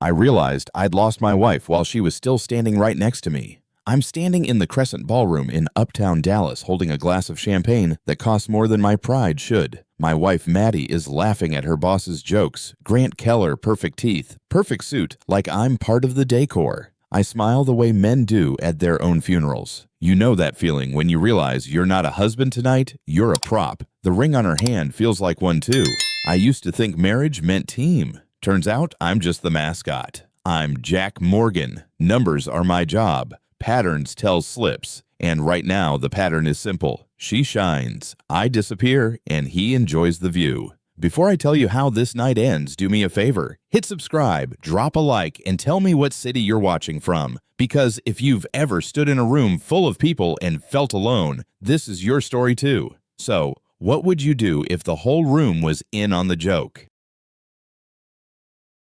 I realized I'd lost my wife while she was still standing right next to me. I'm standing in the Crescent Ballroom in uptown Dallas holding a glass of champagne that costs more than my pride should. My wife Maddie is laughing at her boss's jokes. Grant Keller, perfect teeth, perfect suit, like I'm part of the decor. I smile the way men do at their own funerals. You know that feeling when you realize you're not a husband tonight, you're a prop. The ring on her hand feels like one too. I used to think marriage meant team. Turns out I'm just the mascot. I'm Jack Morgan. Numbers are my job. Patterns tell slips. And right now the pattern is simple. She shines, I disappear, and he enjoys the view. Before I tell you how this night ends, do me a favor. Hit subscribe, drop a like, and tell me what city you're watching from. Because if you've ever stood in a room full of people and felt alone, this is your story too. So, what would you do if the whole room was in on the joke?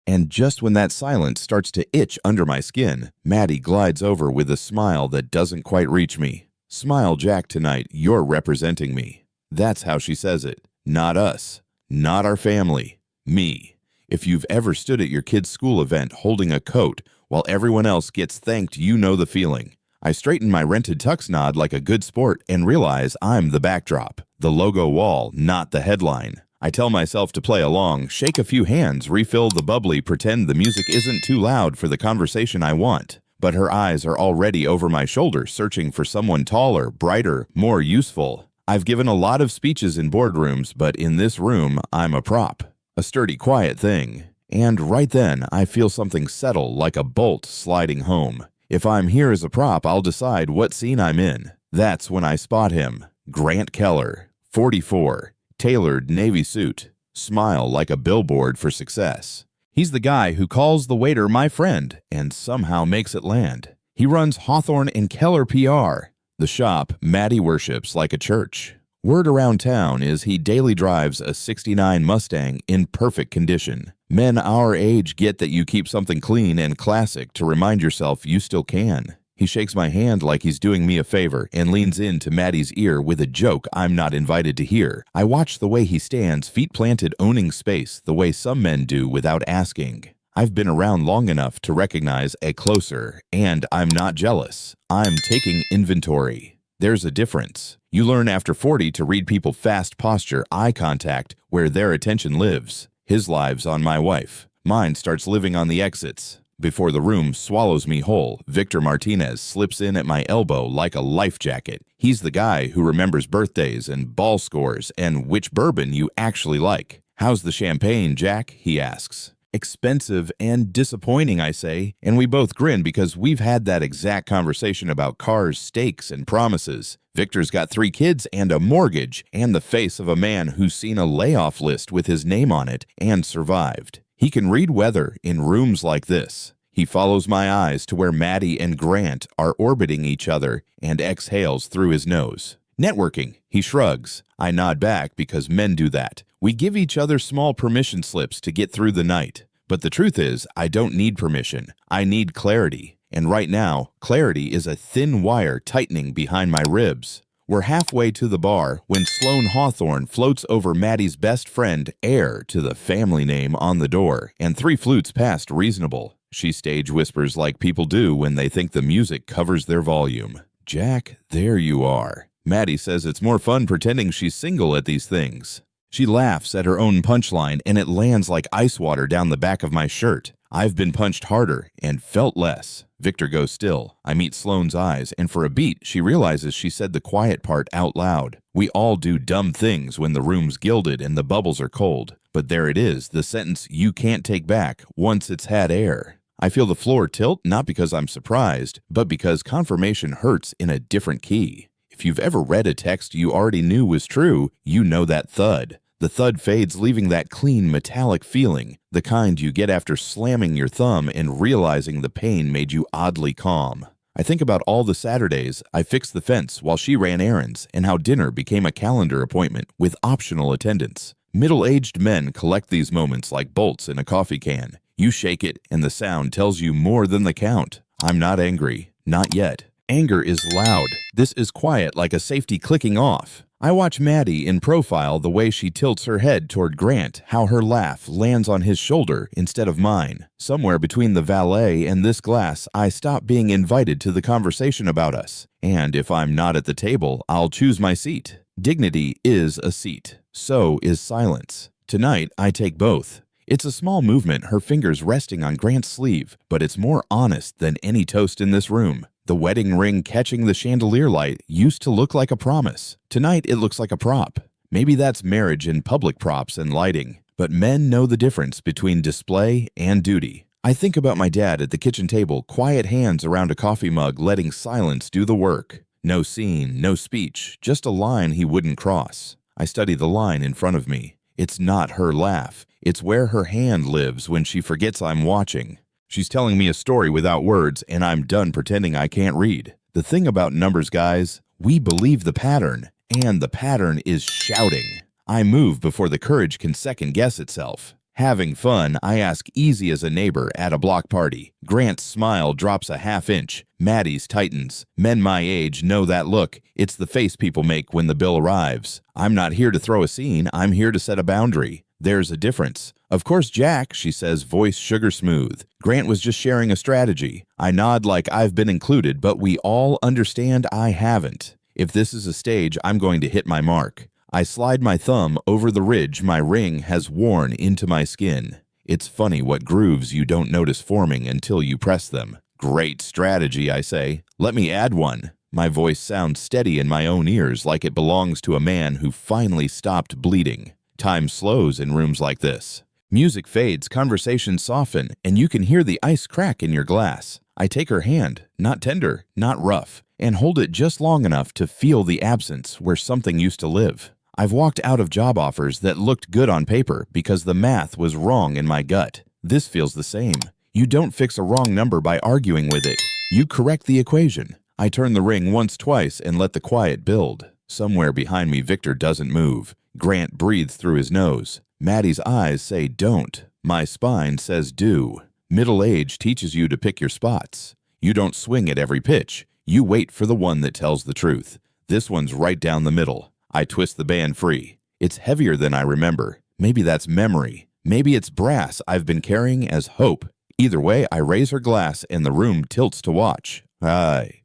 And just when that silence starts to itch under my skin, Maddie glides over with a smile that doesn't quite reach me. Smile, Jack, tonight, you're representing me. That's how she says it. Not us. Not our family. Me. If you've ever stood at your kid's school event holding a coat while everyone else gets thanked, you know the feeling. I straighten my rented tux nod like a good sport and realize I'm the backdrop, the logo wall, not the headline. I tell myself to play along, shake a few hands, refill the bubbly, pretend the music isn't too loud for the conversation I want. But her eyes are already over my shoulder, searching for someone taller, brighter, more useful. I've given a lot of speeches in boardrooms, but in this room, I'm a prop. A sturdy, quiet thing. And right then, I feel something settle like a bolt sliding home. If I'm here as a prop, I'll decide what scene I'm in. That's when I spot him. Grant Keller, 44. Tailored navy suit, smile like a billboard for success. He's the guy who calls the waiter my friend and somehow makes it land. He runs Hawthorne and Keller PR, the shop Maddie worships like a church. Word around town is he daily drives a '69 Mustang in perfect condition. Men our age get that you keep something clean and classic to remind yourself you still can. He shakes my hand like he's doing me a favor and leans into Maddie's ear with a joke I'm not invited to hear. I watch the way he stands, feet planted, owning space, the way some men do without asking. I've been around long enough to recognize a closer, and I'm not jealous. I'm taking inventory. There's a difference. You learn after 40 to read people fast posture, eye contact, where their attention lives. His lives on my wife. Mine starts living on the exits. Before the room swallows me whole, Victor Martinez slips in at my elbow like a life jacket. He's the guy who remembers birthdays and ball scores and which bourbon you actually like. How's the champagne, Jack? He asks. Expensive and disappointing, I say, and we both grin because we've had that exact conversation about cars, steaks, and promises. Victor's got 3 kids and a mortgage and the face of a man who's seen a layoff list with his name on it and survived. He can read weather in rooms like this. He follows my eyes to where Maddie and Grant are orbiting each other and exhales through his nose. Networking, he shrugs. I nod back because men do that. We give each other small permission slips to get through the night. But the truth is, I don't need permission. I need clarity. And right now, clarity is a thin wire tightening behind my ribs. We're halfway to the bar when Sloan Hawthorne floats over Maddie's best friend, heir to the family name on the door, and 3 flutes past reasonable. She stage whispers like people do when they think the music covers their volume. Jack, there you are. Maddie says it's more fun pretending she's single at these things. She laughs at her own punchline and it lands like ice water down the back of my shirt. I've been punched harder and felt less. Victor goes still. I meet Sloane's eyes, and for a beat, she realizes she said the quiet part out loud. We all do dumb things when the room's gilded and the bubbles are cold. But there it is, the sentence you can't take back once it's had air. I feel the floor tilt, not because I'm surprised, but because confirmation hurts in a different key. If you've ever read a text you already knew was true, you know that thud. The thud fades, leaving that clean, metallic feeling, the kind you get after slamming your thumb and realizing the pain made you oddly calm. I think about all the Saturdays I fixed the fence while she ran errands and how dinner became a calendar appointment with optional attendance. Middle-aged men collect these moments like bolts in a coffee can. You shake it and the sound tells you more than the count. I'm not angry. Not yet. Anger is loud. This is quiet like a safety clicking off. I watch Maddie in profile, the way she tilts her head toward Grant, how her laugh lands on his shoulder instead of mine. Somewhere between the valet and this glass, I stop being invited to the conversation about us. And if I'm not at the table, I'll choose my seat. Dignity is a seat. So is silence. Tonight, I take both. It's a small movement, her fingers resting on Grant's sleeve, but it's more honest than any toast in this room. The wedding ring catching the chandelier light used to look like a promise. Tonight, it looks like a prop. Maybe that's marriage in public props and lighting. But men know the difference between display and duty. I think about my dad at the kitchen table, quiet hands around a coffee mug, letting silence do the work. No scene, no speech, just a line he wouldn't cross. I study the line in front of me. It's not her laugh. It's where her hand lives when she forgets I'm watching. She's telling me a story without words, and I'm done pretending I can't read. The thing about numbers, guys, we believe the pattern, and the pattern is shouting. I move before the courage can second guess itself. Having fun, I ask easy as a neighbor at a block party. Grant's smile drops a half inch. Maddie's tightens. Men my age know that look. It's the face people make when the bill arrives. I'm not here to throw a scene. I'm here to set a boundary. There's a difference. Of course, Jack, she says, voice sugar smooth. Grant was just sharing a strategy. I nod like I've been included, but we all understand I haven't. If this is a stage, I'm going to hit my mark. I slide my thumb over the ridge my ring has worn into my skin. It's funny what grooves you don't notice forming until you press them. Great strategy, I say. Let me add one. My voice sounds steady in my own ears, like it belongs to a man who finally stopped bleeding. Time slows in rooms like this. Music fades, conversations soften, and you can hear the ice crack in your glass. I take her hand, not tender, not rough, and hold it just long enough to feel the absence where something used to live. I've walked out of job offers that looked good on paper because the math was wrong in my gut. This feels the same. You don't fix a wrong number by arguing with it. You correct the equation. I turn the ring once, twice, and let the quiet build. Somewhere behind me, Victor doesn't move. Grant breathes through his nose. Maddie's eyes say don't. My spine says do. Middle age teaches you to pick your spots. You don't swing at every pitch. You wait for the one that tells the truth. This one's right down the middle. I twist the band free. It's heavier than I remember. Maybe that's memory. Maybe it's brass I've been carrying as hope. Either way, I raise her glass and the room tilts to watch. Aye.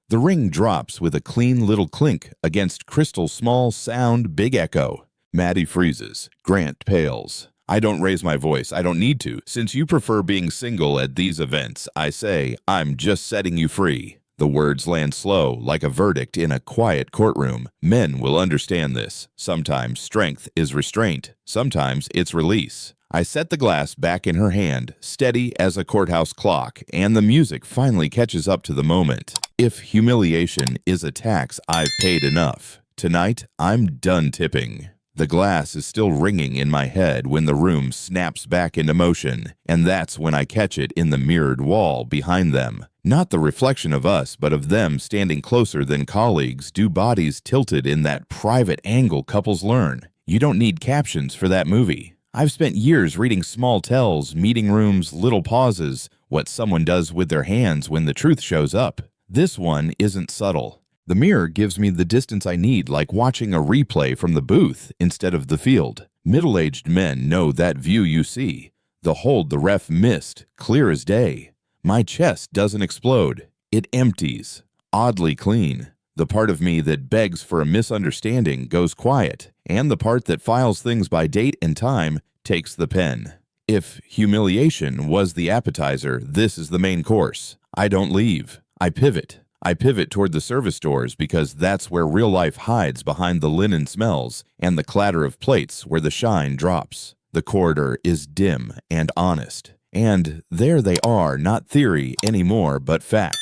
The ring drops with a clean little clink against crystal small sound big echo. Maddie freezes. Grant pales. I don't raise my voice. I don't need to. Since you prefer being single at these events, I say, I'm just setting you free. The words land slow, like a verdict in a quiet courtroom. Men will understand this. Sometimes strength is restraint. Sometimes it's release. I set the glass back in her hand, steady as a courthouse clock, and the music finally catches up to the moment. If humiliation is a tax I've paid enough, tonight I'm done tipping. The glass is still ringing in my head when the room snaps back into motion, and that's when I catch it in the mirrored wall behind them. Not the reflection of us, but of them standing closer than colleagues, two bodies tilted in that private angle couples learn. You don't need captions for that movie. I've spent years reading small tells, meeting rooms, little pauses, what someone does with their hands when the truth shows up. This one isn't subtle. The mirror gives me the distance I need, like watching a replay from the booth instead of the field. Middle-aged men know that view you see. The hold the ref missed, clear as day. My chest doesn't explode. It empties, oddly clean. The part of me that begs for a misunderstanding goes quiet, and the part that files things by date and time takes the pen. If humiliation was the appetizer, this is the main course. I don't leave. I pivot. I pivot toward the service doors because that's where real life hides behind the linen smells and the clatter of plates where the shine drops. The corridor is dim and honest. And there they are, not theory anymore, but fact.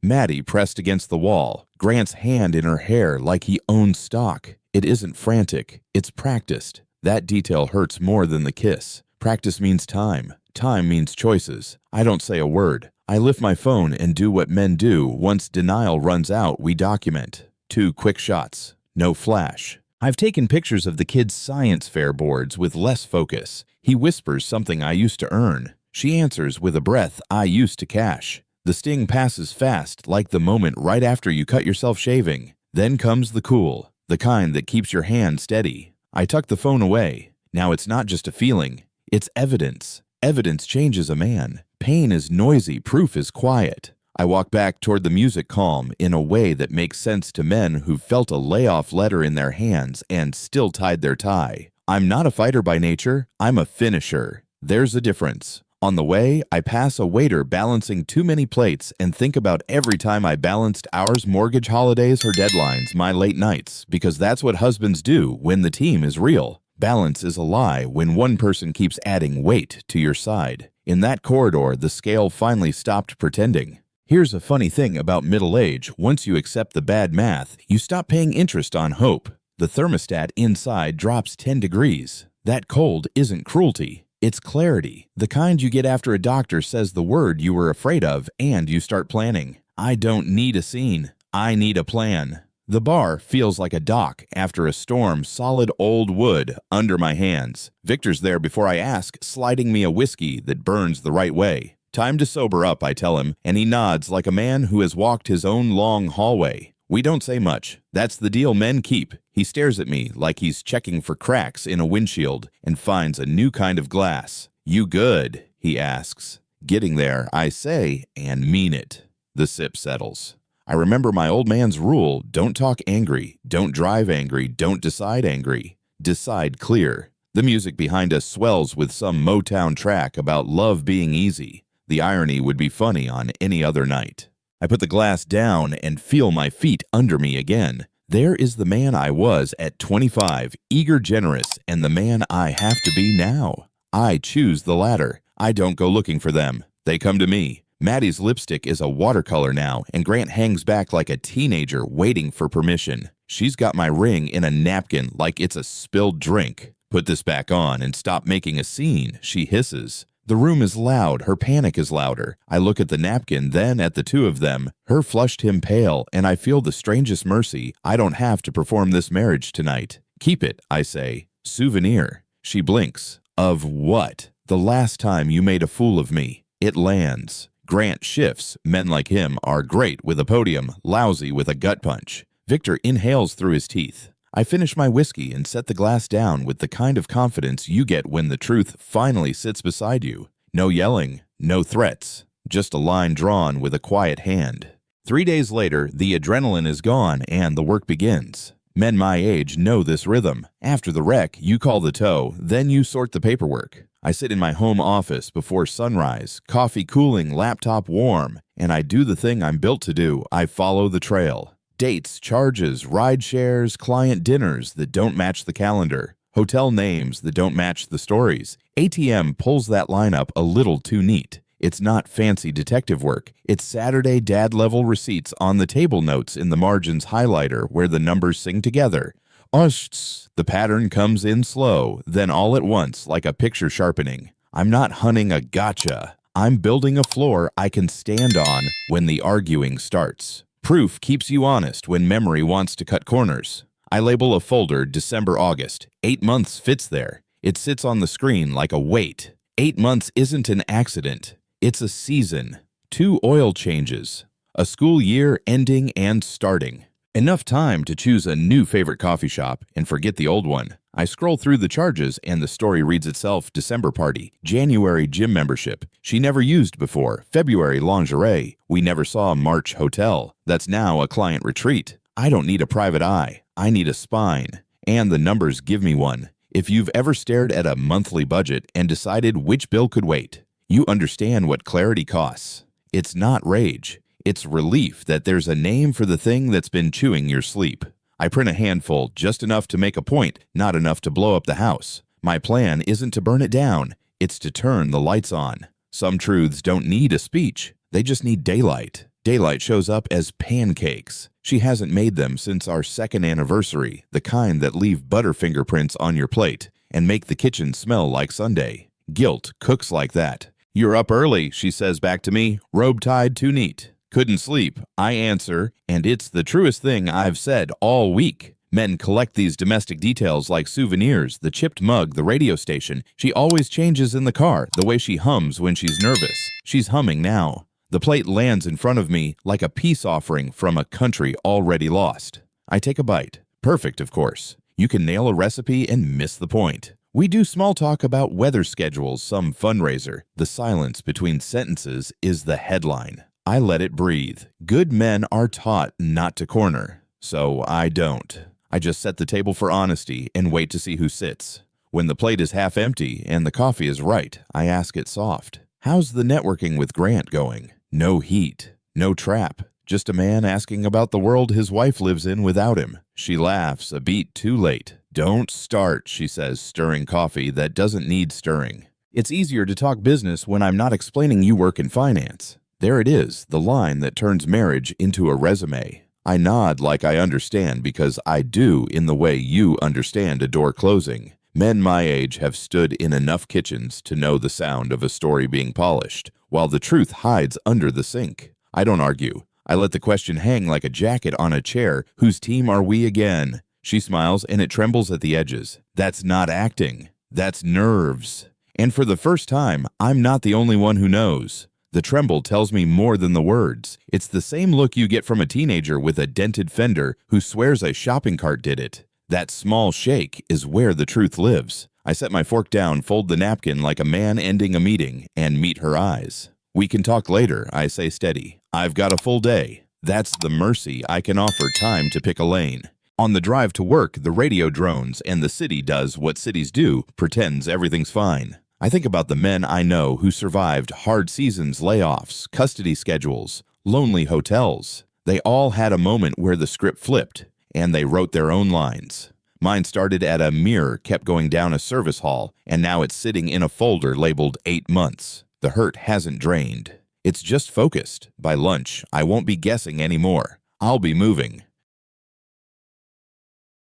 Maddie pressed against the wall, Grant's hand in her hair like he owned stock. It isn't frantic, it's practiced. That detail hurts more than the kiss. Practice means time. Time means choices. I don't say a word. I lift my phone and do what men do. Once denial runs out, we document. 2 quick shots. No flash. I've taken pictures of the kids' science fair boards with less focus. He whispers something I used to earn. She answers with a breath I used to cash. The sting passes fast, like the moment right after you cut yourself shaving. Then comes the cool, the kind that keeps your hand steady. I tuck the phone away. Now it's not just a feeling, it's evidence. Evidence changes a man. Pain is noisy, proof is quiet. I walk back toward the music calm in a way that makes sense to men who felt a layoff letter in their hands and still tied their tie. I'm not a fighter by nature, I'm a finisher. There's a difference. On the way, I pass a waiter balancing too many plates and think about every time I balanced hours, mortgage, holidays, or deadlines, my late nights, because that's what husbands do when the team is real. Balance is a lie when one person keeps adding weight to your side. In that corridor, the scale finally stopped pretending. Here's a funny thing about middle age. Once you accept the bad math, you stop paying interest on hope. The thermostat inside drops 10 degrees. That cold isn't cruelty. It's clarity, the kind you get after a doctor says the word you were afraid of and you start planning. I don't need a scene. I need a plan. The bar feels like a dock after a storm, solid old wood under my hands. Victor's there before I ask, sliding me a whiskey that burns the right way. Time to sober up, I tell him, and he nods like a man who has walked his own long hallway. We don't say much. That's the deal men keep. He stares at me like he's checking for cracks in a windshield and finds a new kind of glass. You good? He asks. Getting there, I say, and mean it. The sip settles. I remember my old man's rule, don't talk angry, don't drive angry, don't decide angry. Decide clear. The music behind us swells with some Motown track about love being easy. The irony would be funny on any other night. I put the glass down and feel my feet under me again. There is the man I was at 25, eager, generous, and the man I have to be now. I choose the latter. I don't go looking for them. They come to me. Maddie's lipstick is a watercolor now, and Grant hangs back like a teenager waiting for permission. She's got my ring in a napkin like it's a spilled drink. Put this back on and stop making a scene, she hisses. The room is loud, her panic is louder. I look at the napkin, then at the two of them. Her flushed him pale, and I feel the strangest mercy. I don't have to perform this marriage tonight. Keep it, I say. Souvenir. She blinks. Of what? The last time you made a fool of me. It lands. Grant shifts. Men like him are great with a podium, lousy with a gut punch. Victor inhales through his teeth. I finish my whiskey and set the glass down with the kind of confidence you get when the truth finally sits beside you. No yelling, no threats, just a line drawn with a quiet hand. 3 days later, the adrenaline is gone and the work begins. Men my age know this rhythm. After the wreck, you call the tow, then you sort the paperwork. I sit in my home office before sunrise, coffee cooling, laptop warm, and I do the thing I'm built to do. I follow the trail. Dates, charges, ride shares, client dinners that don't match the calendar, hotel names that don't match the stories. ATM pulls that lineup a little too neat. It's not fancy detective work. It's Saturday dad-level receipts on the table notes in the margins highlighter where the numbers sing together. Oshts. The pattern comes in slow, then all at once like a picture sharpening. I'm not hunting a gotcha. I'm building a floor I can stand on when the arguing starts. Proof keeps you honest when memory wants to cut corners. I label a folder December-August. 8 months fits there. It sits on the screen like a weight. 8 months isn't an accident. It's a season. 2 oil changes. A school year ending and starting. Enough time to choose a new favorite coffee shop and forget the old one. I scroll through the charges and the story reads itself. December party, January gym membership, she never used before, February lingerie, we never saw March hotel, that's now a client retreat. I don't need a private eye, I need a spine. And the numbers give me one. If you've ever stared at a monthly budget and decided which bill could wait, you understand what clarity costs. It's not rage, it's relief that there's a name for the thing that's been chewing your sleep. I print a handful, just enough to make a point, not enough to blow up the house. My plan isn't to burn it down, it's to turn the lights on. Some truths don't need a speech, they just need daylight. Daylight shows up as pancakes. She hasn't made them since our 2nd anniversary, the kind that leave butter fingerprints on your plate and make the kitchen smell like Sunday. Guilt cooks like that. You're up early, she says back to me, robe tied too neat. Couldn't sleep, I answer, and it's the truest thing I've said all week. Men collect these domestic details like souvenirs, the chipped mug, the radio station. She always changes in the car, the way she hums when she's nervous. She's humming now. The plate lands in front of me like a peace offering from a country already lost. I take a bite. Perfect, of course. You can nail a recipe and miss the point. We do small talk about weather schedules, some fundraiser. The silence between sentences is the headline. I let it breathe. Good men are taught not to corner, so I don't. I just set the table for honesty and wait to see who sits. When the plate is half empty and the coffee is right, I ask it soft. How's the networking with Grant going? No heat, no trap. Just a man asking about the world his wife lives in without him. She laughs a beat too late. Don't start, she says, stirring coffee that doesn't need stirring. It's easier to talk business when I'm not explaining you work in finance. There it is, the line that turns marriage into a resume. I nod like I understand because I do in the way you understand a door closing. Men my age have stood in enough kitchens to know the sound of a story being polished, while the truth hides under the sink. I don't argue. I let the question hang like a jacket on a chair. Whose team are we again? She smiles and it trembles at the edges. That's not acting. That's nerves. And for the first time, I'm not the only one who knows. The tremble tells me more than the words. It's the same look you get from a teenager with a dented fender who swears a shopping cart did it. That small shake is where the truth lives. I set my fork down, fold the napkin like a man ending a meeting, and meet her eyes. We can talk later, I say steady. I've got a full day. That's the mercy I can offer time to pick a lane. On the drive to work, the radio drones and the city does what cities do, pretends everything's fine. I think about the men I know who survived hard seasons, layoffs, custody schedules, lonely hotels. They all had a moment where the script flipped, and they wrote their own lines. Mine started at a mirror, kept going down a service hall, and now it's sitting in a folder labeled 8 months. The hurt hasn't drained. It's just focused. By lunch, I won't be guessing anymore. I'll be moving.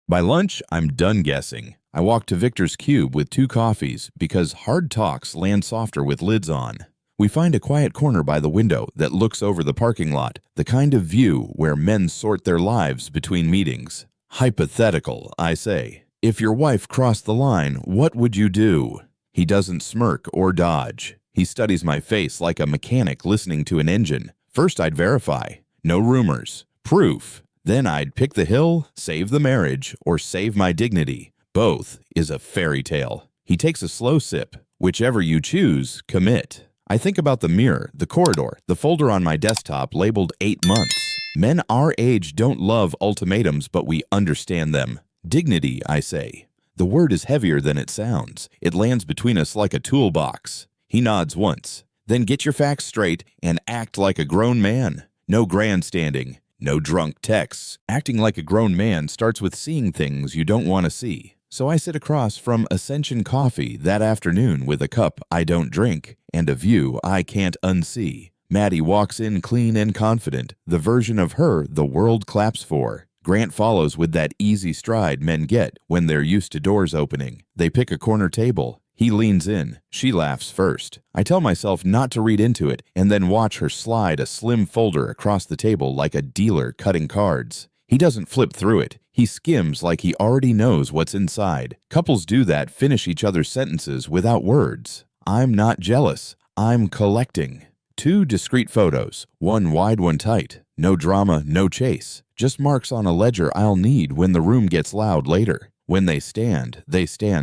By lunch, I'm done guessing. I walk to Victor's Cube with 2 coffees because hard talks land softer with lids on. We find a quiet corner by the window that looks over the parking lot, the kind of view where men sort their lives between meetings. Hypothetical, I say. If your wife crossed the line, what would you do? He doesn't smirk or dodge. He studies my face like a mechanic listening to an engine. First I'd verify. No rumors. Proof. Then I'd pick the hill, save the marriage, or save my dignity. Both is a fairy tale. He takes a slow sip. Whichever you choose, commit. I think about the mirror, the corridor, the folder on my desktop labeled 8 months. Men our age don't love ultimatums, but we understand them. Dignity, I say. The word is heavier than it sounds. It lands between us like a toolbox. He nods once. Then get your facts straight and act like a grown man. No grandstanding. No drunk texts. Acting like a grown man starts with seeing things you don't want to see. So I sit across from Ascension Coffee that afternoon with a cup I don't drink and a view I can't unsee. Maddie walks in clean and confident, the version of her the world claps for. Grant follows with that easy stride men get when they're used to doors opening. They pick a corner table. He leans in. She laughs first. I tell myself not to read into it and then watch her slide a slim folder across the table like a dealer cutting cards. He doesn't flip through it. He skims like he already knows what's inside. Couples do that, finish each other's sentences without words. I'm not jealous. I'm collecting. 2 discrete photos, one wide, one tight. No drama, no chase. Just marks on a ledger I'll need when the room gets loud later. When they stand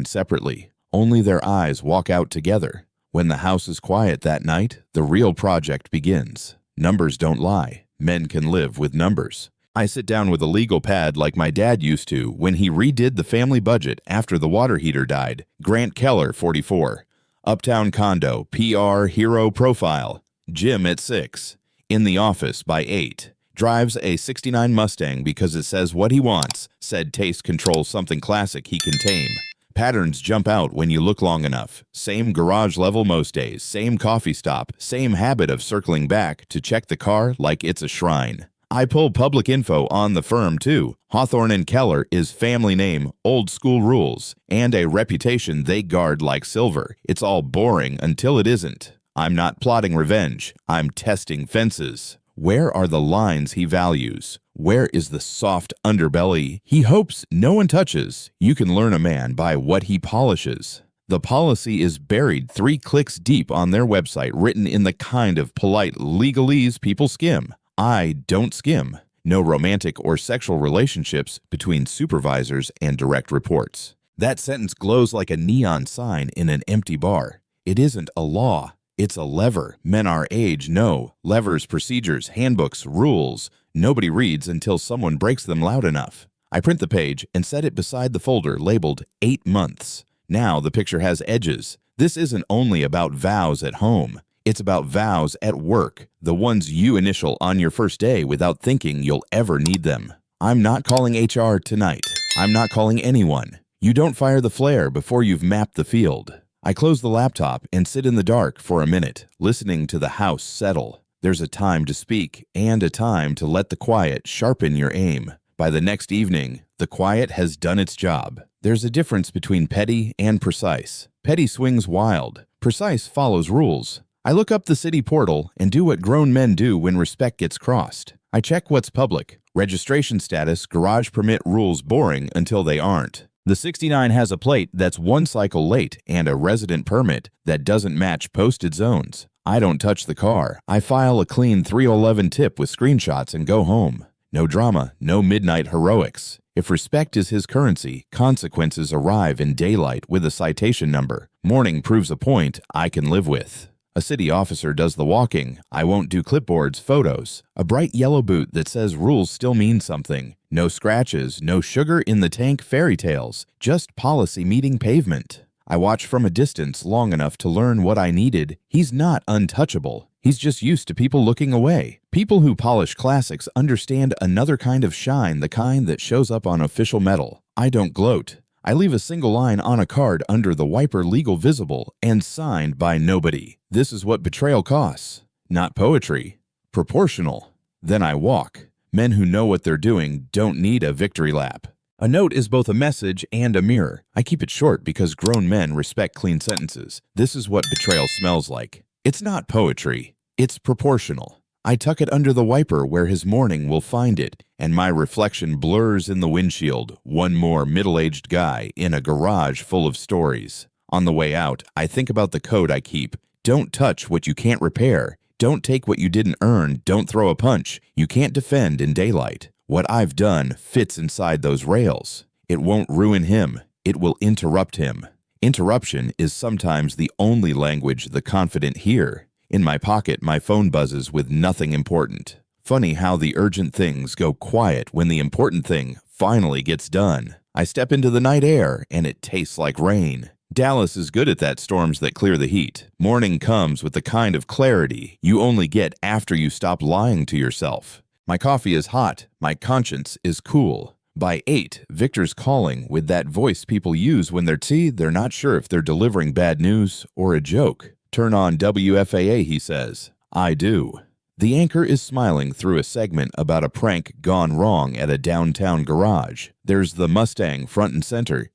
separately. Only their eyes walk out together. When the house is quiet that night, the real project begins. Numbers don't lie. Men can live with numbers. I sit down with a legal pad like my dad used to when he redid the family budget after the water heater died. Grant Keller, 44. Uptown condo, PR, hero profile. Gym at 6. In the office by 8. Drives a '69 Mustang because it says what he wants. Said taste controls something classic he can tame. Patterns jump out when you look long enough. Same garage level most days. Same coffee stop. Same habit of circling back to check the car like it's a shrine. I pull public info on the firm, too. Hawthorne and Keller is family name, old school rules, and a reputation they guard like silver. It's all boring until it isn't. I'm not plotting revenge. I'm testing fences. Where are the lines he values? Where is the soft underbelly he hopes no one touches? You can learn a man by what he polishes. The policy is buried 3 clicks deep on their website, written in the kind of polite legalese people skim. I don't skim. No romantic or sexual relationships between supervisors and direct reports. That sentence glows like a neon sign in an empty bar. It isn't a law. It's a lever. Men our age know. Levers, procedures, handbooks, rules. Nobody reads until someone breaks them loud enough. I print the page and set it beside the folder labeled 8 months. Now the picture has edges. This isn't only about vows at home. It's about vows at work, the ones you initial on your first day without thinking you'll ever need them. I'm not calling HR tonight. I'm not calling anyone. You don't fire the flare before you've mapped the field. I close the laptop and sit in the dark for a minute, listening to the house settle. There's a time to speak and a time to let the quiet sharpen your aim. By the next evening, the quiet has done its job. There's a difference between petty and precise. Petty swings wild. Precise follows rules. I look up the city portal and do what grown men do when respect gets crossed. I check what's public. Registration status, garage permit rules boring until they aren't. The 69 has a plate that's 1 cycle late and a resident permit that doesn't match posted zones. I don't touch the car. I file a clean 311 tip with screenshots and go home. No drama, no midnight heroics. If respect is his currency, consequences arrive in daylight with a citation number. Morning proves a point I can live with. A city officer does the walking. I won't do clipboards, photos. A bright yellow boot that says rules still mean something. No scratches, no sugar in the tank fairy tales, just policy meeting pavement. I watch from a distance long enough to learn what I needed. He's not untouchable. He's just used to people looking away. People who polish classics understand another kind of shine, the kind that shows up on official metal. I don't gloat. I leave a single line on a card under the wiper, legal, visible, and signed by nobody. This is what betrayal costs. Not poetry. Proportional. Then I walk. Men who know what they're doing don't need a victory lap. A note is both a message and a mirror. I keep it short because grown men respect clean sentences. This is what betrayal smells like. It's not poetry. It's proportional. I tuck it under the wiper where his morning will find it, and my reflection blurs in the windshield, one more middle-aged guy in a garage full of stories. On the way out, I think about the code I keep. Don't touch what you can't repair. Don't take what you didn't earn. Don't throw a punch. You can't defend in daylight. What I've done fits inside those rails. It won't ruin him. It will interrupt him. Interruption is sometimes the only language the confident hear. In my pocket, my phone buzzes with nothing important. Funny how the urgent things go quiet when the important thing finally gets done. I step into the night air and it tastes like rain. Dallas is good at that, storms that clear the heat. Morning comes with the kind of clarity you only get after you stop lying to yourself. My coffee is hot. My conscience is cool. By 8, Victor's calling with that voice people use when they're not sure if they're delivering bad news or a joke. Turn on WFAA, he says. I do. The anchor is smiling through a segment about a prank gone wrong at a downtown garage. There's the Mustang front and center.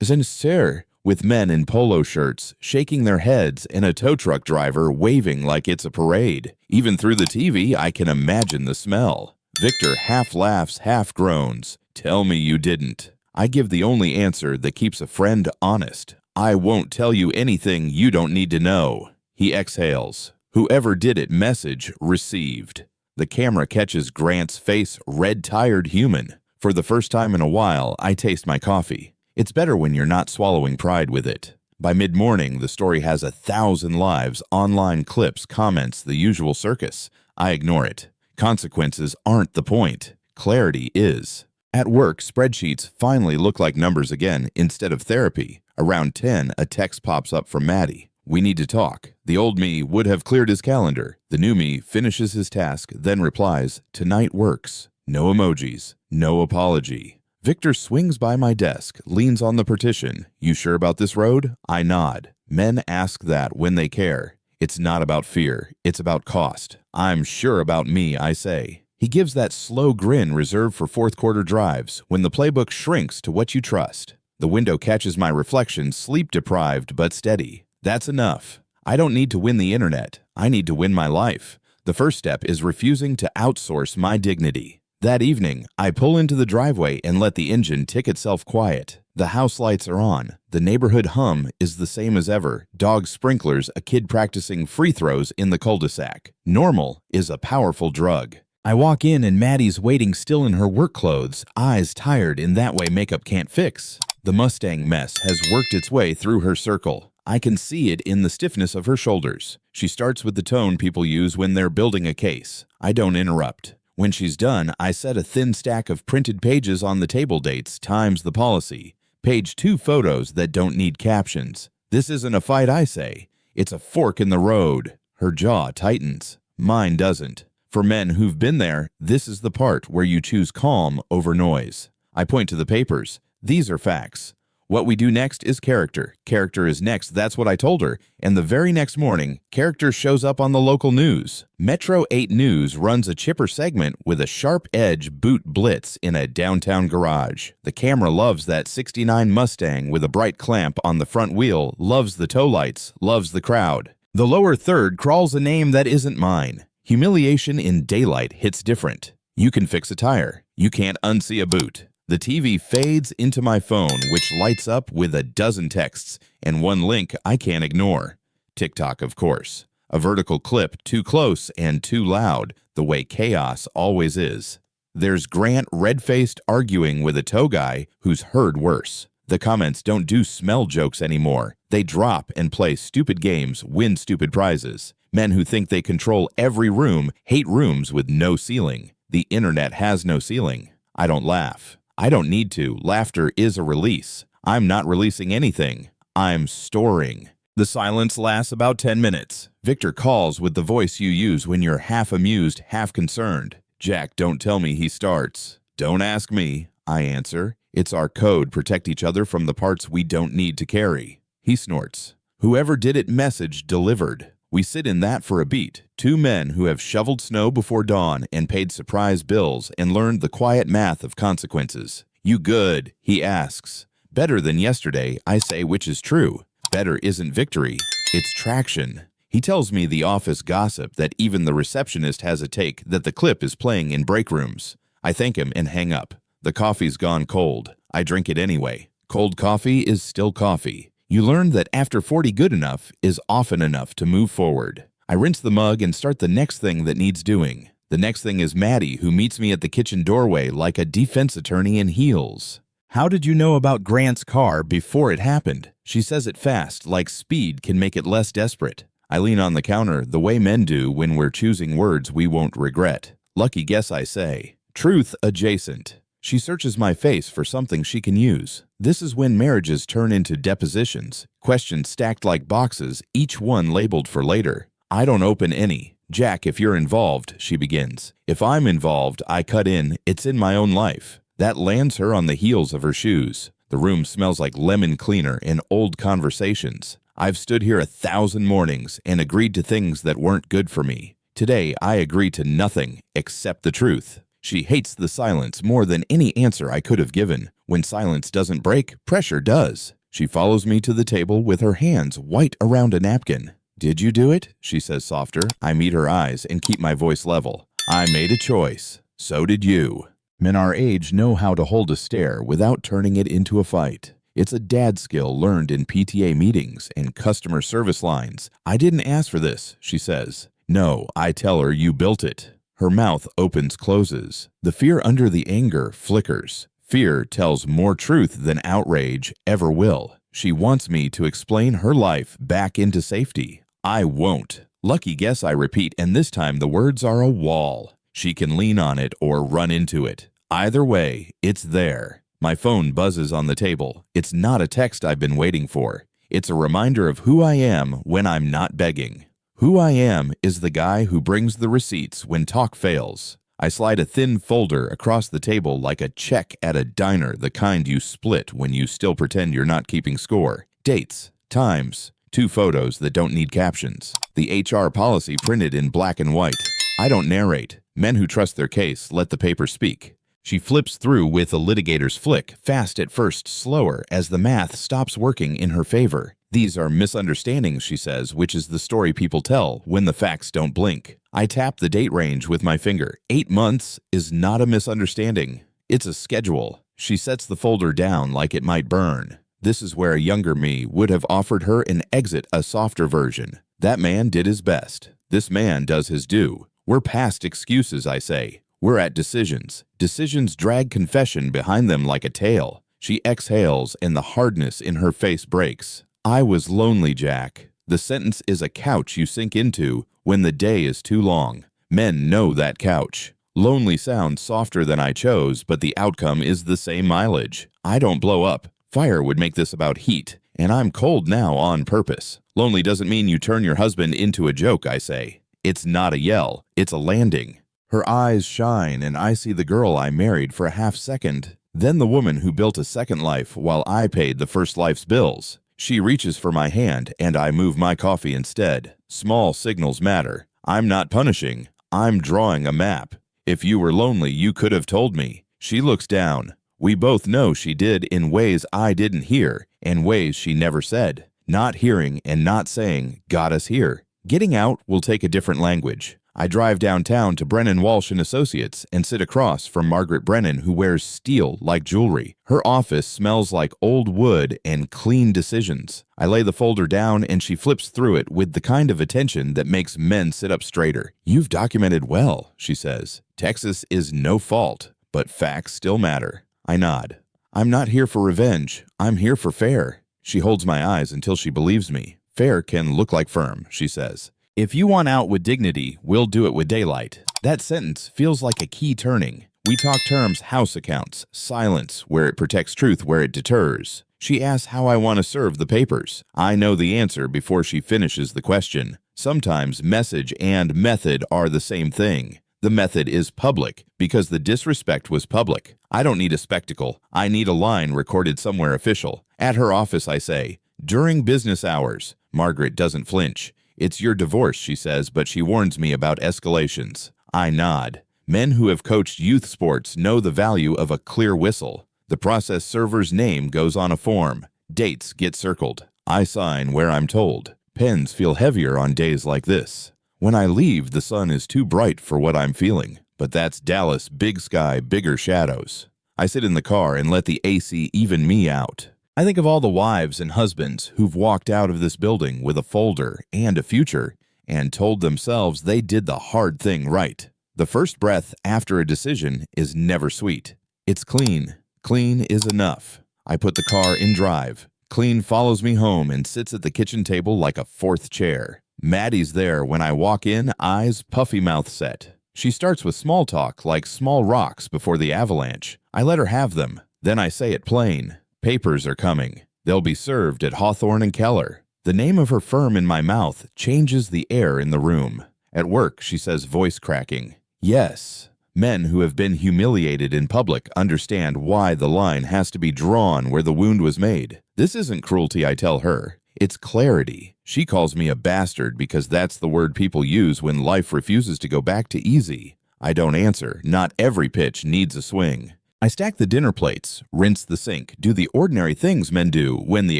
Sincere, with men in polo shirts, shaking their heads, and a tow truck driver waving like it's a parade. Even through the TV, I can imagine the smell. Victor half laughs, half groans. Tell me you didn't. I give the only answer that keeps a friend honest. I won't tell you anything you don't need to know. He exhales. Whoever did it, message received. The camera catches Grant's face, red-tired human. For the first time in a while, I taste my coffee. It's better when you're not swallowing pride with it. By mid-morning, the story has 1,000 lives, online clips, comments, the usual circus. I ignore it. Consequences aren't the point. Clarity is. At work, spreadsheets finally look like numbers again instead of therapy. Around 10, a text pops up from Maddie. We need to talk. The old me would have cleared his calendar. The new me finishes his task, then replies, tonight works. No emojis. No apology. Victor swings by my desk, leans on the partition. You sure about this road? I nod. Men ask that when they care. It's not about fear. It's about cost. I'm sure about me, I say. He gives that slow grin reserved for fourth-quarter drives when the playbook shrinks to what you trust. The window catches my reflection, sleep-deprived but steady. That's enough. I don't need to win the internet. I need to win my life. The first step is refusing to outsource my dignity. That evening, I pull into the driveway and let the engine tick itself quiet. The house lights are on. The neighborhood hum is the same as ever. Dog sprinklers, a kid practicing free throws in the cul-de-sac. Normal is a powerful drug. I walk in and Maddie's waiting still in her work clothes, eyes tired in that way makeup can't fix. The Mustang mess has worked its way through her circle. I can see it in the stiffness of her shoulders. She starts with the tone people use when they're building a case. I don't interrupt. When she's done, I set a thin stack of printed pages on the table, dates, times, the policy. Page 2 photos that don't need captions. This isn't a fight, I say. It's a fork in the road. Her jaw tightens. Mine doesn't. For men who've been there, this is the part where you choose calm over noise. I point to the papers. These are facts. What we do next is character. Character is next, that's what I told her. And the very next morning, character shows up on the local news. Metro 8 News runs a chipper segment with a sharp-edge boot blitz in a downtown garage. The camera loves that '69 Mustang with a bright clamp on the front wheel, loves the tow lights, loves the crowd. The lower third crawls a name that isn't mine. Humiliation in daylight hits different. You can fix a tire. You can't unsee a boot. The TV fades into my phone, which lights up with a dozen texts and one link I can't ignore. TikTok, of course. A vertical clip too close and too loud, the way chaos always is. There's Grant red-faced arguing with a tow guy who's heard worse. The comments don't do smell jokes anymore. They drop and play stupid games, win stupid prizes. Men who think they control every room hate rooms with no ceiling. The internet has no ceiling. I don't laugh. I don't need to. Laughter is a release. I'm not releasing anything. I'm storing. The silence lasts about 10 minutes. Victor calls with the voice you use when you're half amused, half concerned. Jack, don't tell me, he starts. Don't ask me, I answer. It's our code, protect each other from the parts we don't need to carry. He snorts. Whoever did it, message delivered. We sit in that for a beat. Two men who have shoveled snow before dawn and paid surprise bills and learned the quiet math of consequences. You good? He asks. Better than yesterday, I say, which is true. Better isn't victory, it's traction. He tells me the office gossip that even the receptionist has a take that the clip is playing in break rooms. I thank him and hang up. The coffee's gone cold. I drink it anyway. Cold coffee is still coffee. You learn that after 40 good enough is often enough to move forward. I rinse the mug and start the next thing that needs doing. The next thing is Maddie, who meets me at the kitchen doorway like a defense attorney in heels. How did you know about Grant's car before it happened? She says it fast, like speed can make it less desperate. I lean on the counter the way men do when we're choosing words we won't regret. Lucky guess, I say. Truth adjacent. She searches my face for something she can use. This is when marriages turn into depositions, questions stacked like boxes, each one labeled for later. I don't open any. Jack, if you're involved, she begins. If I'm involved, I cut in. It's in my own life. That lands her on the heels of her shoes. The room smells like lemon cleaner and old conversations. I've stood here 1,000 mornings and agreed to things that weren't good for me. Today, I agree to nothing except the truth. She hates the silence more than any answer I could have given. When silence doesn't break, pressure does. She follows me to the table with her hands white around a napkin. Did you do it? She says softer. I meet her eyes and keep my voice level. I made a choice. So did you. Men our age know how to hold a stare without turning it into a fight. It's a dad skill learned in PTA meetings and customer service lines. I didn't ask for this, she says. No, I tell her you built it. Her mouth opens, closes. The fear under the anger flickers. Fear tells more truth than outrage ever will. She wants me to explain her life back into safety. I won't. Lucky guess, I repeat, and this time the words are a wall. She can lean on it or run into it. Either way, it's there. My phone buzzes on the table. It's not a text I've been waiting for. It's a reminder of who I am when I'm not begging. Who I am is the guy who brings the receipts when talk fails. I slide a thin folder across the table like a check at a diner, the kind you split when you still pretend you're not keeping score. Dates, times, 2 photos that don't need captions. The HR policy printed in black and white. I don't narrate. Men who trust their case let the paper speak. She flips through with a litigator's flick, fast at first, slower, as the math stops working in her favor. These are misunderstandings, she says, which is the story people tell when the facts don't blink. I tap the date range with my finger. 8 months is not a misunderstanding. It's a schedule. She sets the folder down like it might burn. This is where a younger me would have offered her an exit, a softer version. That man did his best. This man does his due. We're past excuses, I say. We're at decisions. Decisions drag confession behind them like a tail. She exhales and the hardness in her face breaks. I was lonely, Jack. The sentence is a couch you sink into when the day is too long. Men know that couch. Lonely sounds softer than I chose, but the outcome is the same mileage. I don't blow up. Fire would make this about heat, and I'm cold now on purpose. Lonely doesn't mean you turn your husband into a joke, I say. It's not a yell, it's a landing. Her eyes shine, and I see the girl I married for a half second, then the woman who built a second life while I paid the first life's bills. She reaches for my hand, and I move my coffee instead. Small signals matter. I'm not punishing. I'm drawing a map. If you were lonely, you could have told me. She looks down. We both know she did in ways I didn't hear, and ways she never said. Not hearing and not saying got us here. Getting out will take a different language. I drive downtown to Brennan Walsh & Associates and sit across from Margaret Brennan, who wears steel like jewelry. Her office smells like old wood and clean decisions. I lay the folder down and she flips through it with the kind of attention that makes men sit up straighter. You've documented well, she says. Texas is no fault, but facts still matter. I nod. I'm not here for revenge. I'm here for fair. She holds my eyes until she believes me. Fair can look like firm, she says. If you want out with dignity, we'll do it with daylight. That sentence feels like a key turning. We talk terms house accounts, silence, where it protects truth, where it deters. She asks how I want to serve the papers. I know the answer before she finishes the question. Sometimes message and method are the same thing. The method is public because the disrespect was public. I don't need a spectacle. I need a line recorded somewhere official. At her office, I say, during business hours. Margaret doesn't flinch. It's your divorce, she says, but she warns me about escalations. I nod. Men who have coached youth sports know the value of a clear whistle. The process server's name goes on a form. Dates get circled. I sign where I'm told. Pens feel heavier on days like this. When I leave, the sun is too bright for what I'm feeling. But that's Dallas, big sky, bigger shadows. I sit in the car and let the AC even me out. I think of all the wives and husbands who've walked out of this building with a folder and a future and told themselves they did the hard thing right. The first breath after a decision is never sweet. It's clean. Clean is enough. I put the car in drive. Clean follows me home and sits at the kitchen table like a fourth chair. Maddie's there when I walk in, eyes puffy mouth set. She starts with small talk like small rocks before the avalanche. I let her have them. Then I say it plain. Papers are coming. They'll be served at Hawthorne & Keller. The name of her firm in my mouth changes the air in the room. At work, she says, voice cracking. Yes, men who have been humiliated in public understand why the line has to be drawn where the wound was made. This isn't cruelty, I tell her. It's clarity. She calls me a bastard because that's the word people use when life refuses to go back to easy. I don't answer. Not every pitch needs a swing. I stack the dinner plates, rinse the sink, do the ordinary things men do when the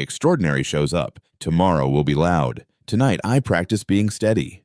extraordinary shows up. Tomorrow will be loud. Tonight I practice being steady.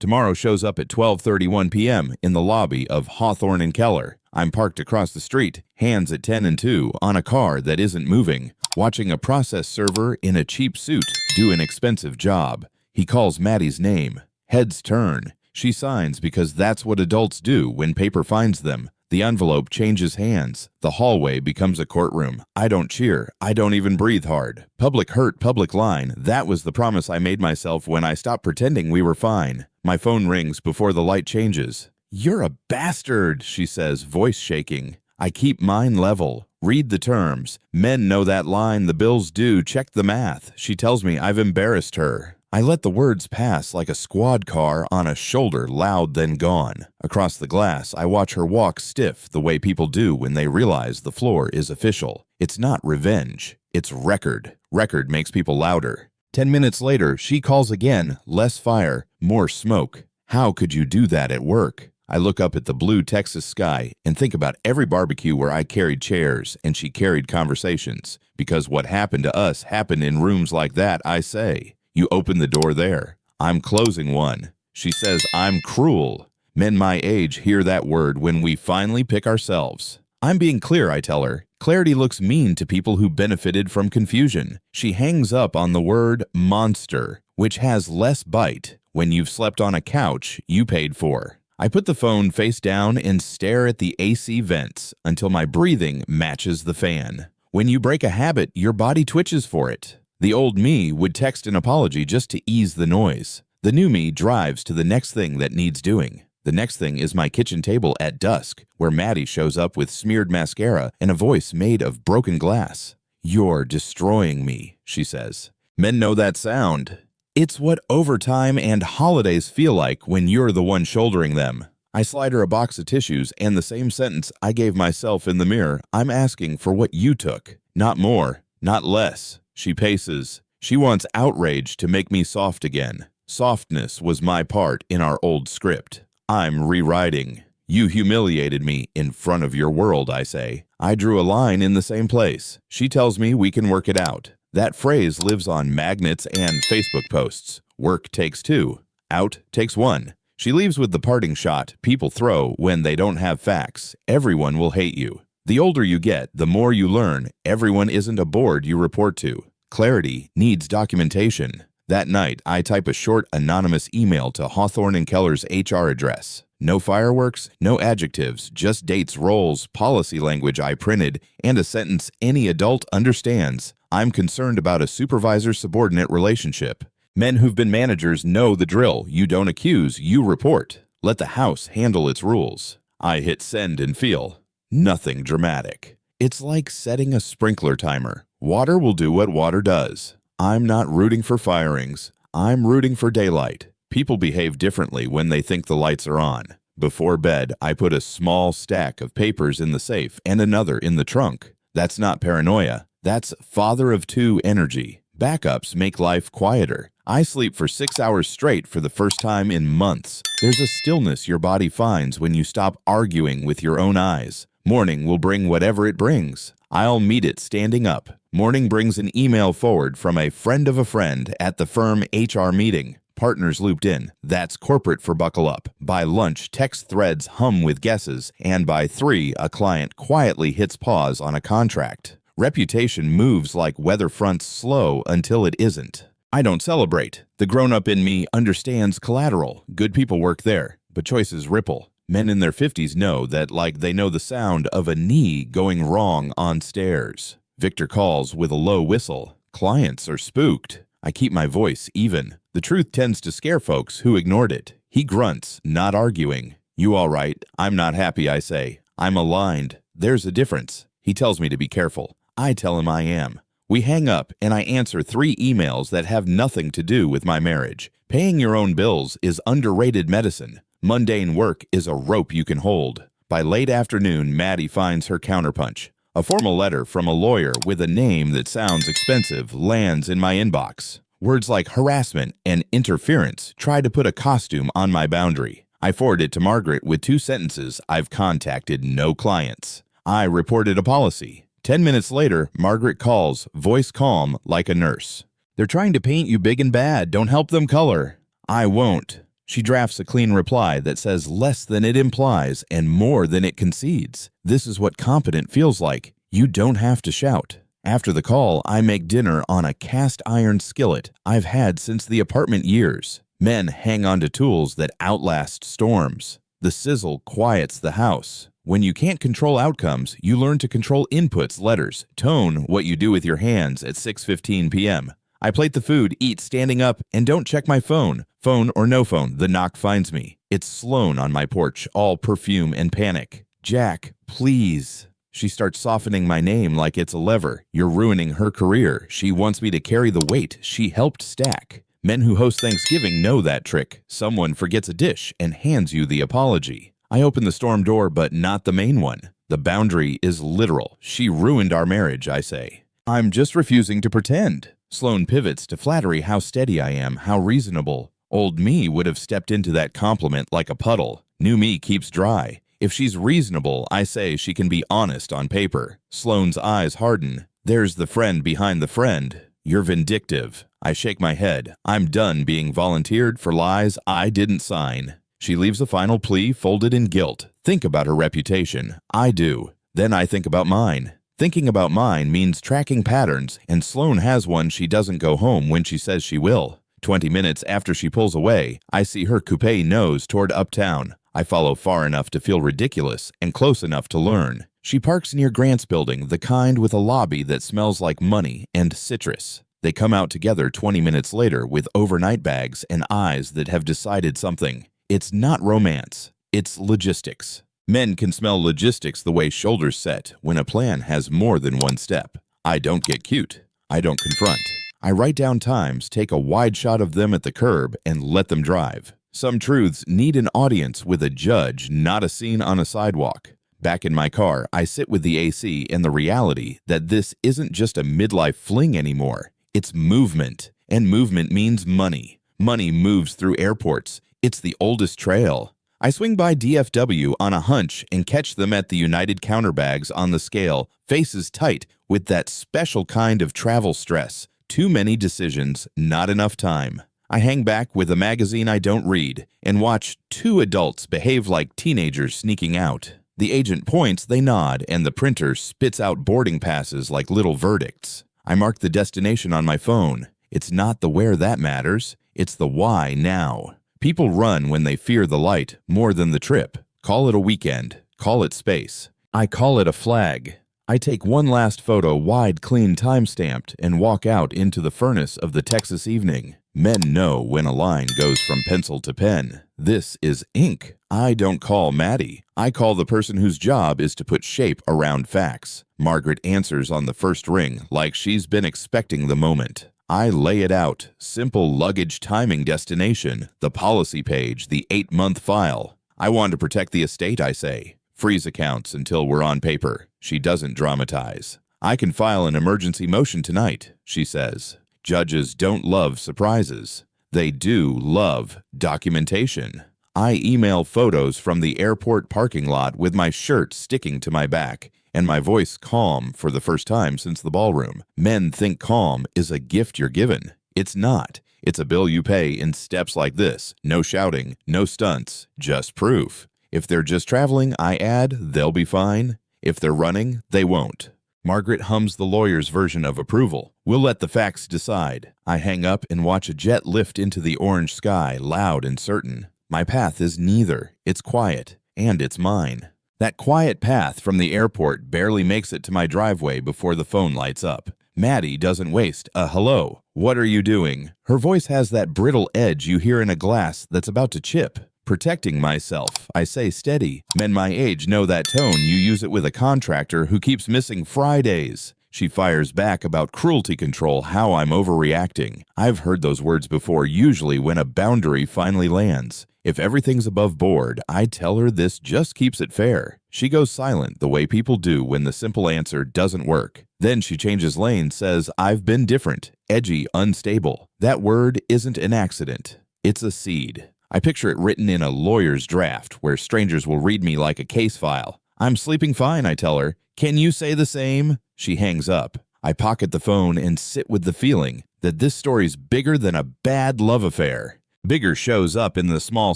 Tomorrow shows up at 12:31 p.m. in the lobby of Hawthorne & Keller. I'm parked across the street, hands at 10 and 2, on a car that isn't moving, watching a process server in a cheap suit do an expensive job. He calls Maddie's name. Heads turn. She signs because that's what adults do when paper finds them. The envelope changes hands. The hallway becomes a courtroom. I don't cheer. I don't even breathe hard. Public hurt, public line. That was the promise I made myself when I stopped pretending we were fine. My phone rings before the light changes. You're a bastard, she says, voice shaking. I keep mine level. Read the terms. Men know that line. The bills do. Check the math. She tells me I've embarrassed her. I let the words pass like a squad car on a shoulder, loud then gone. Across the glass, I watch her walk stiff the way people do when they realize the floor is official. It's not revenge. It's record. Record makes people louder. 10 minutes later, she calls again. Less fire, more smoke. How could you do that at work? I look up at the blue Texas sky and think about every barbecue where I carried chairs and she carried conversations. Because what happened to us happened in rooms like that, I say. You open the door there. I'm closing one. She says I'm cruel. Men my age hear that word when we finally pick ourselves. I'm being clear, I tell her. Clarity looks mean to people who benefited from confusion. She hangs up on the word monster, which has less bite. when you've slept on a couch you paid for. I put the phone face down and stare at the AC vents until my breathing matches the fan. When you break a habit, your body twitches for it. The old me would text an apology just to ease the noise. The new me drives to the next thing that needs doing. The next thing is my kitchen table at dusk, where Maddie shows up with smeared mascara and a voice made of broken glass. "You're destroying me," she says. Men know that sound. It's what overtime and holidays feel like when you're the one shouldering them. I slide her a box of tissues and the same sentence I gave myself in the mirror. "I'm asking for what you took. Not more, not less." She paces. She wants outrage to make me soft again. Softness was my part in our old script. I'm rewriting. "You humiliated me in front of your world," I say. I drew a line in the same place. She tells me we can work it out. That phrase lives on magnets and Facebook posts. Work takes two. Out takes one. She leaves with the parting shot people throw when they don't have facts. Everyone will hate you. The older you get, the more you learn. Everyone isn't a board you report to. Clarity needs documentation. That night, I type a short, anonymous email to Hawthorne and Keller's HR address. No fireworks, no adjectives, just dates, roles, policy language I printed, and a sentence any adult understands. I'm concerned about a supervisor-subordinate relationship. Men who've been managers know the drill. You don't accuse, you report. Let the house handle its rules. I hit send and feel nothing dramatic. It's like setting a sprinkler timer. Water will do what water does. I'm not rooting for firings. I'm rooting for daylight. People behave differently when they think the lights are on. Before bed, I put a small stack of papers in the safe and another in the trunk. That's not paranoia. That's father of two energy. Backups make life quieter. I sleep for 6 hours straight for the first time in months. There's a stillness your body finds when you stop arguing with your own eyes. Morning will bring whatever it brings. I'll meet it standing up. Morning brings an email forward from a friend of a friend at the firm HR meeting. Partners looped in. That's corporate for buckle up. By lunch, text threads hum with guesses, and by 3, a client quietly hits pause on a contract. Reputation moves like weather fronts slow until it isn't. I don't celebrate. The grown-up in me understands collateral. Good people work there, but choices ripple. Men in their 50s know that like they know the sound of a knee going wrong on stairs. Victor calls with a low whistle. Clients are spooked. I keep my voice even. The truth tends to scare folks who ignored it. He grunts, not arguing. "You all right?" "I'm not happy," I say. "I'm aligned." There's a difference. He tells me to be careful. I tell him I am. We hang up and I answer 3 emails that have nothing to do with my marriage. Paying your own bills is underrated medicine. Mundane work is a rope you can hold. By late afternoon, Maddie finds her counterpunch. A formal letter from a lawyer with a name that sounds expensive lands in my inbox. Words like harassment and interference try to put a costume on my boundary. I forward it to Margaret with 2 sentences. I've contacted no clients. I reported a policy. 10 minutes later, Margaret calls, voice calm like a nurse. "They're trying to paint you big and bad. Don't help them color." I won't. She drafts a clean reply that says less than it implies and more than it concedes. This is what competent feels like. You don't have to shout. After the call, I make dinner on a cast iron skillet I've had since the apartment years. Men hang on to tools that outlast storms. The sizzle quiets the house. When you can't control outcomes, you learn to control inputs, letters, tone, what you do with your hands at 6:15 p.m. I plate the food, eat standing up, and don't check my phone. Phone or no phone, the knock finds me. It's Sloan on my porch, all perfume and panic. "Jack, please." She starts softening my name like it's a lever. You're ruining her career. She wants me to carry the weight she helped stack. Men who host Thanksgiving know that trick. Someone forgets a dish and hands you the apology. I open the storm door, but not the main one. The boundary is literal. She ruined our marriage, I say. "I'm just refusing to pretend." Sloan pivots to flattery how steady I am, how reasonable. Old me would have stepped into that compliment like a puddle. New me keeps dry. If she's reasonable, I say she can be honest on paper. Sloan's eyes harden. There's the friend behind the friend. "You're vindictive." I shake my head. I'm done being volunteered for lies I didn't sign. She leaves a final plea folded in guilt. Think about her reputation. I do. Then I think about mine. Thinking about mine means tracking patterns, and Sloan has one. She doesn't go home when she says she will. 20 minutes after she pulls away, I see her coupe nose toward uptown. I follow far enough to feel ridiculous and close enough to learn. She parks near Grant's building, the kind with a lobby that smells like money and citrus. They come out together 20 minutes later with overnight bags and eyes that have decided something. It's not romance, it's logistics. Men can smell logistics the way shoulders set when a plan has more than one step. I don't get cute. I don't confront. I write down times, take a wide shot of them at the curb, and let them drive. Some truths need an audience with a judge, not a scene on a sidewalk. Back in my car, I sit with the AC and the reality that this isn't just a midlife fling anymore. It's movement, and movement means money. Money moves through airports. It's the oldest trail. I swing by DFW on a hunch and catch them at the United counterbags on the scale, faces tight with that special kind of travel stress. Too many decisions, not enough time. I hang back with a magazine I don't read and watch two adults behave like teenagers sneaking out. The agent points, they nod, and the printer spits out boarding passes like little verdicts. I mark the destination on my phone. It's not the where that matters, it's the why now. People run when they fear the light more than the trip. Call it a weekend. Call it space. I call it a flag. I take one last photo, wide, clean, time-stamped, and walk out into the furnace of the Texas evening. Men know when a line goes from pencil to pen. This is ink. I don't call Maddie. I call the person whose job is to put shape around facts. Margaret answers on the first ring like she's been expecting the moment. I lay it out. Simple luggage timing destination, the policy page, the 8-month file. I want to protect the estate, I say. Freeze accounts until we're on paper. She doesn't dramatize. I can file an emergency motion tonight, she says. Judges don't love surprises. They do love documentation. I email photos from the airport parking lot with my shirt sticking to my back and my voice calm for the first time since the ballroom. Men think calm is a gift you're given. It's not. It's a bill you pay in steps like this. No shouting, no stunts, just proof. If they're just traveling, I add, they'll be fine. If they're running, they won't. Margaret hums the lawyer's version of approval. We'll let the facts decide. I hang up and watch a jet lift into the orange sky, loud and certain. My path is neither. It's quiet, and it's mine. That quiet path from the airport barely makes it to my driveway before the phone lights up. Maddie doesn't waste a hello. What are you doing? Her voice has that brittle edge you hear in a glass that's about to chip. Protecting myself, I say steady. Men my age know that tone. You use it with a contractor who keeps missing Fridays. She fires back about cruelty control, how I'm overreacting. I've heard those words before, usually when a boundary finally lands. If everything's above board, I tell her this just keeps it fair. She goes silent the way people do when the simple answer doesn't work. Then she changes lanes, says, I've been different, edgy, unstable. That word isn't an accident. It's a seed. I picture it written in a lawyer's draft where strangers will read me like a case file. I'm sleeping fine, I tell her. Can you say the same? She hangs up. I pocket the phone and sit with the feeling that this story's bigger than a bad love affair. Bigger shows up in the small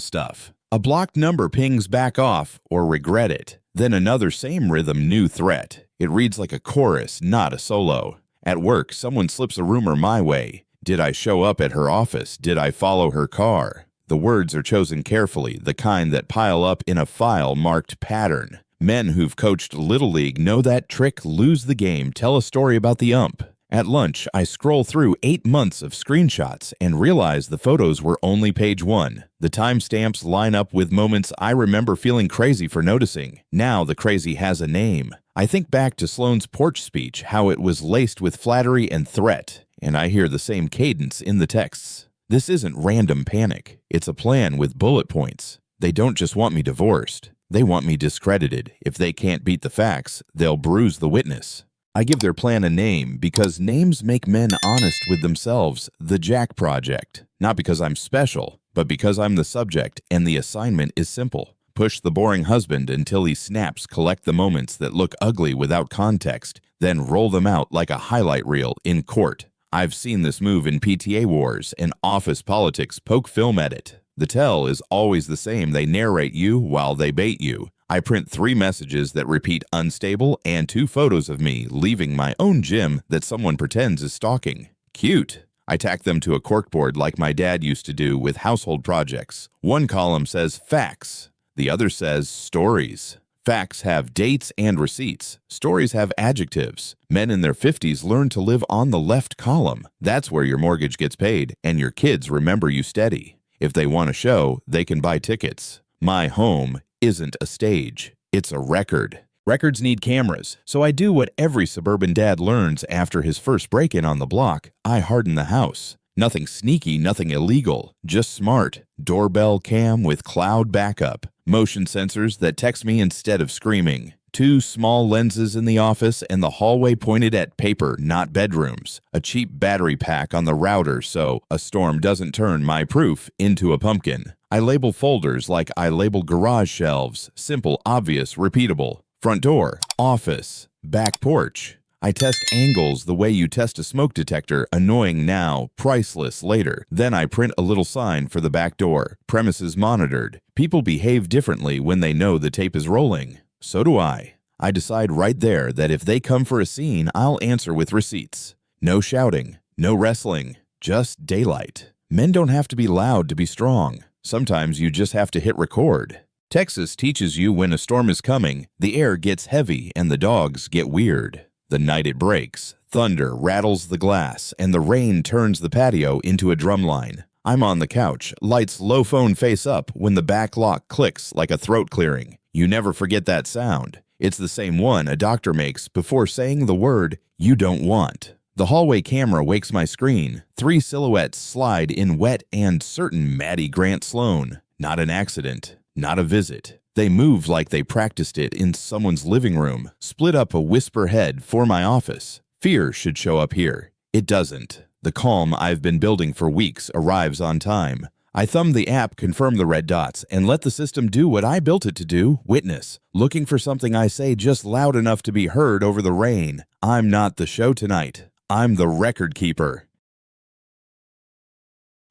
stuff. A blocked number pings back off or regret it. Then another same rhythm, new threat. It reads like a chorus, not a solo. At work, someone slips a rumor my way. Did I show up at her office? Did I follow her car? The words are chosen carefully, the kind that pile up in a file marked pattern. Men who've coached Little League know that trick, lose the game, tell a story about the ump. At lunch, I scroll through 8 months of screenshots and realize the photos were only page 1. The timestamps line up with moments I remember feeling crazy for noticing. Now the crazy has a name. I think back to Sloane's porch speech, how it was laced with flattery and threat, and I hear the same cadence in the texts. This isn't random panic. It's a plan with bullet points. They don't just want me divorced. They want me discredited. If they can't beat the facts, they'll bruise the witness. I give their plan a name because names make men honest with themselves. The Jack Project. Not because I'm special, but because I'm the subject and the assignment is simple. Push the boring husband until he snaps, collect the moments that look ugly without context, then roll them out like a highlight reel in court. I've seen this move in PTA wars and office politics. Poke film at it. The tell is always the same. They narrate you while they bait you. I print 3 messages that repeat unstable and 2 photos of me leaving my own gym that someone pretends is stalking. Cute. I tack them to a corkboard like my dad used to do with household projects. One column says facts. The other says stories. Facts have dates and receipts. Stories have adjectives. Men in their 50s learn to live on the left column. That's where your mortgage gets paid and your kids remember you steady. If they want a show, they can buy tickets. My home isn't a stage. It's a record. Records need cameras, so I do what every suburban dad learns after his first break-in on the block. I harden the house. Nothing sneaky, nothing illegal, just smart. Doorbell cam with cloud backup. Motion sensors that text me instead of screaming. 2 small lenses in the office and the hallway pointed at paper, not bedrooms. A cheap battery pack on the router so a storm doesn't turn my proof into a pumpkin. I label folders like I label garage shelves. Simple, obvious, repeatable. Front door, office, back porch. I test angles the way you test a smoke detector, annoying now, priceless later. Then I print a little sign for the back door, premises monitored. People behave differently when they know the tape is rolling. So do I. I decide right there that if they come for a scene, I'll answer with receipts. No shouting, no wrestling, just daylight. Men don't have to be loud to be strong. Sometimes you just have to hit record. Texas teaches you when a storm is coming, the air gets heavy and the dogs get weird. The night it breaks, thunder rattles the glass, and the rain turns the patio into a drumline. I'm on the couch, lights low phone face up when the back lock clicks like a throat clearing. You never forget that sound. It's the same one a doctor makes before saying the word you don't want. The hallway camera wakes my screen. 3 silhouettes slide in wet and certain Maddie Grant Sloan. Not an accident. Not a visit. They move like they practiced it in someone's living room, split up a whisper head for my office. Fear should show up here. It doesn't. The calm I've been building for weeks arrives on time. I thumb the app, confirm the red dots, and let the system do what I built it to do, witness. Looking for something I say just loud enough to be heard over the rain. I'm not the show tonight. I'm the record keeper.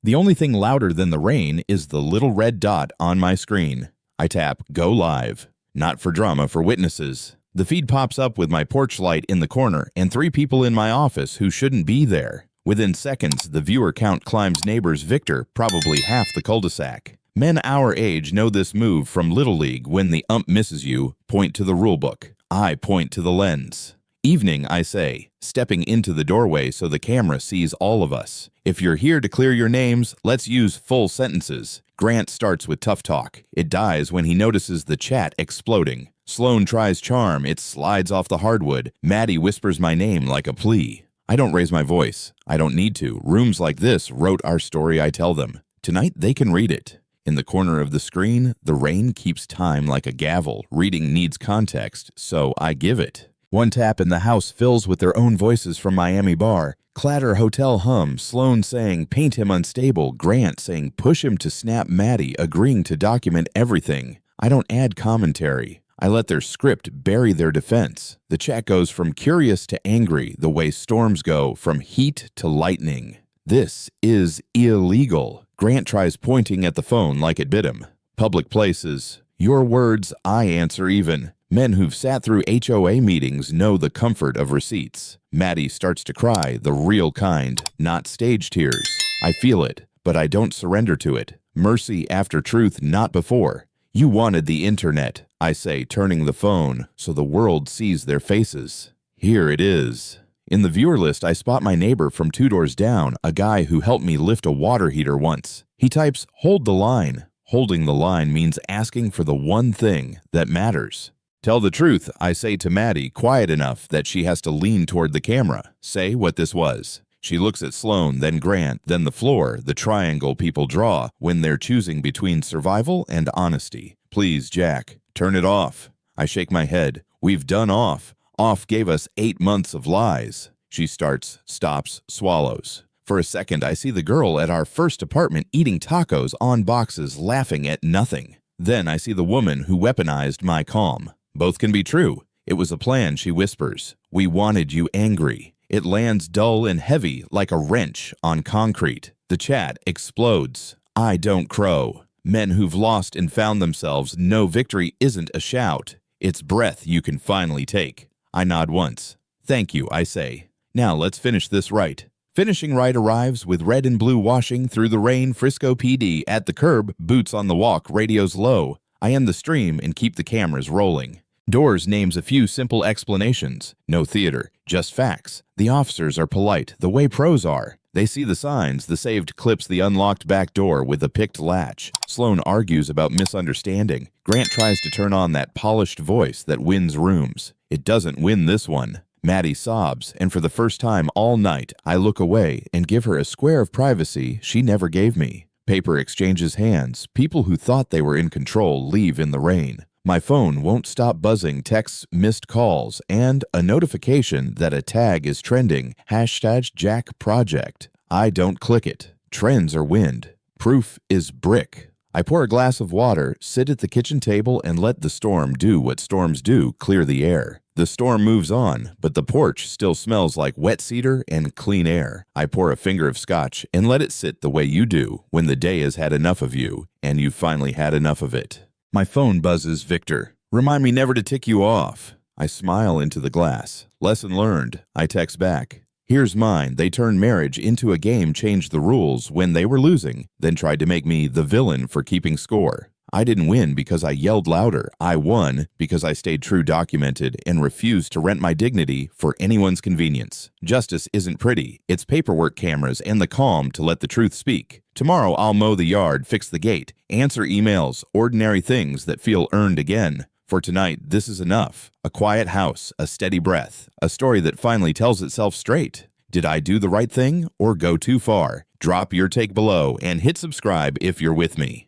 The only thing louder than the rain is the little red dot on my screen. I tap Go Live. Not for drama, for witnesses. The feed pops up with my porch light in the corner and 3 people in my office who shouldn't be there. Within seconds, the viewer count climbs neighbors Victor, probably half the cul-de-sac. Men our age know this move from Little League. When the ump misses you, point to the rulebook. I point to the lens. Evening, I say, stepping into the doorway so the camera sees all of us. If you're here to clear your names, let's use full sentences. Grant starts with tough talk. It dies when he notices the chat exploding. Sloan tries charm. It slides off the hardwood. Maddie whispers my name like a plea. I don't raise my voice. I don't need to. Rooms like this wrote our story I tell them. Tonight they can read it. In the corner of the screen, the rain keeps time like a gavel. Reading needs context, so I give it. One tap and the house fills with their own voices from Miami bar. Clatter hotel hum, Sloan saying paint him unstable, Grant saying push him to snap Maddie, agreeing to document everything. I don't add commentary. I let their script bury their defense. The chat goes from curious to angry, the way storms go from heat to lightning. This is illegal. Grant tries pointing at the phone like it bit him. Public places. Your words, I answer even. Men who've sat through HOA meetings know the comfort of receipts. Maddie starts to cry, the real kind, not stage tears. I feel it, but I don't surrender to it. Mercy after truth, not before. You wanted the internet, I say, turning the phone so the world sees their faces. Here it is. In the viewer list, I spot my neighbor from 2 doors down, a guy who helped me lift a water heater once. He types, hold the line. Holding the line means asking for the one thing that matters. Tell the truth, I say to Maddie, quiet enough that she has to lean toward the camera. Say what this was. She looks at Sloan, then Grant, then the floor, the triangle people draw when they're choosing between survival and honesty. Please, Jack, turn it off. I shake my head. We've done off. Off gave us 8 months of lies. She starts, stops, swallows. For a second, I see the girl at our first apartment eating tacos on boxes, laughing at nothing. Then I see the woman who weaponized my calm. Both can be true. It was a plan, she whispers. We wanted you angry. It lands dull and heavy like a wrench on concrete. The chat explodes. I don't crow. Men who've lost and found themselves know victory isn't a shout. It's breath you can finally take. I nod once. Thank you, I say. Now let's finish this right. Finishing right arrives with red and blue washing through the rain. Frisco PD at the curb, boots on the walk, radios low. I end the stream and keep the cameras rolling. Doors names a few simple explanations. No theater, just facts. The officers are polite, the way pros are. They see the signs, the saved clips the unlocked back door with a picked latch. Sloan argues about misunderstanding. Grant tries to turn on that polished voice that wins rooms. It doesn't win this one. Maddie sobs, and for the first time all night, I look away and give her a square of privacy she never gave me. Paper exchanges hands. People who thought they were in control leave in the rain. My phone won't stop buzzing texts, missed calls, and a notification that a tag is trending. #JackProject. I don't click it. Trends are wind. Proof is brick. I pour a glass of water, sit at the kitchen table, and let the storm do what storms do, clear the air. The storm moves on, but the porch still smells like wet cedar and clean air. I pour a finger of scotch and let it sit the way you do when the day has had enough of you, and you've finally had enough of it. My phone buzzes Victor. Remind me never to tick you off. I smile into the glass. Lesson learned. I text back. Here's mine. They turned marriage into a game, changed the rules when they were losing, then tried to make me the villain for keeping score. I didn't win because I yelled louder. I won because I stayed true, documented, and refused to rent my dignity for anyone's convenience. Justice isn't pretty. It's paperwork, cameras, and the calm to let the truth speak. Tomorrow I'll mow the yard, fix the gate, answer emails, ordinary things that feel earned again. For tonight, this is enough. A quiet house, a steady breath, a story that finally tells itself straight. Did I do the right thing or go too far? Drop your take below and hit subscribe if you're with me.